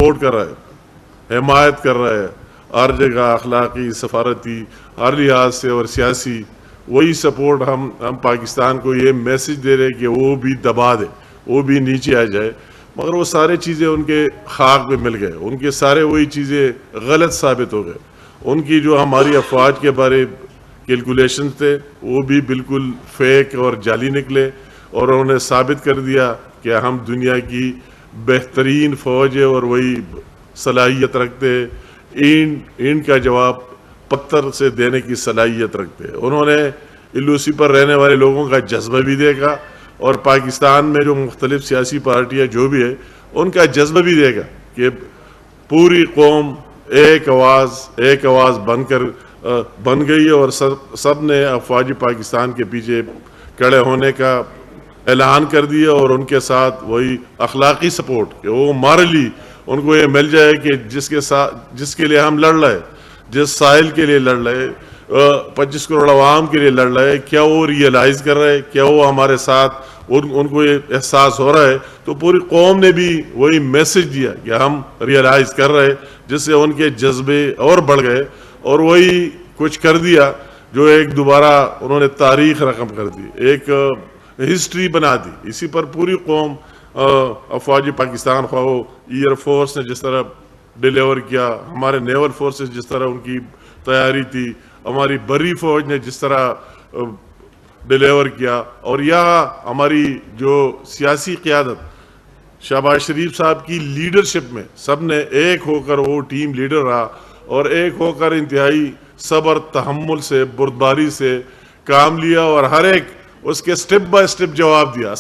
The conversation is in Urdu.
سپورٹ کر رہا ہے، حمایت کر رہا ہے ہر جگہ، اخلاقی، سفارتی، ہر لحاظ سے اور سیاسی. وہی سپورٹ ہم پاکستان کو یہ میسج دے رہے کہ وہ بھی دبا دے، وہ بھی نیچے آ جائے. مگر وہ سارے چیزیں ان کے خاک پہ مل گئے، ان کے سارے وہی چیزیں غلط ثابت ہو گئے. ان کی جو ہماری افواج کے بارے کیلکولیشن تھے وہ بھی بالکل فیک اور جعلی نکلے، اور انہوں نے ثابت کر دیا کہ ہم دنیا کی بہترین فوج ہے اور وہی صلاحیت رکھتے ہیں. اینٹ کا جواب پتھر سے دینے کی صلاحیت رکھتے ہیں. انہوں نے LOC پر رہنے والے لوگوں کا جذبہ بھی دیکھا، اور پاکستان میں جو مختلف سیاسی پارٹیاں جو بھی ہے ان کا جذبہ بھی دیکھا کہ پوری قوم ایک آواز بن گئی ہے، اور سب نے افواج پاکستان کے پیچھے کھڑے ہونے کا اعلان کر دیا. اور ان کے ساتھ وہی اخلاقی سپورٹ کہ وہ مارلی ان کو یہ مل جائے کہ جس کے لیے ہم لڑ رہے، جس ساحل کے لیے لڑ رہے، 25 کروڑ عوام کے لیے لڑ رہے، کیا وہ ریئلائز کر رہے، کیا وہ ہمارے ساتھ ان کو یہ احساس ہو رہا ہے. تو پوری قوم نے بھی وہی میسج دیا کہ ہم ریئلائز کر رہے، جس سے ان کے جذبے اور بڑھ گئے، اور وہی کچھ کر دیا جو ایک دوبارہ انہوں نے تاریخ رقم کر دی، ایک ہسٹری بنا دی. اسی پر پوری قوم، افواج پاکستان خواہ ایئر فورس نے جس طرح ڈیلیور کیا، ہمارے نیول فورسز جس طرح ان کی تیاری تھی، ہماری بری فوج نے جس طرح ڈیلیور کیا، اور یہاں ہماری جو سیاسی قیادت شہباز شریف صاحب کی لیڈرشپ میں سب نے ایک ہو کر وہ ٹیم لیڈر رہا، اور ایک ہو کر انتہائی صبر، تحمل سے، بردباری سے کام لیا، اور ہر ایک اس کے سٹیپ بائی سٹیپ جواب دیا.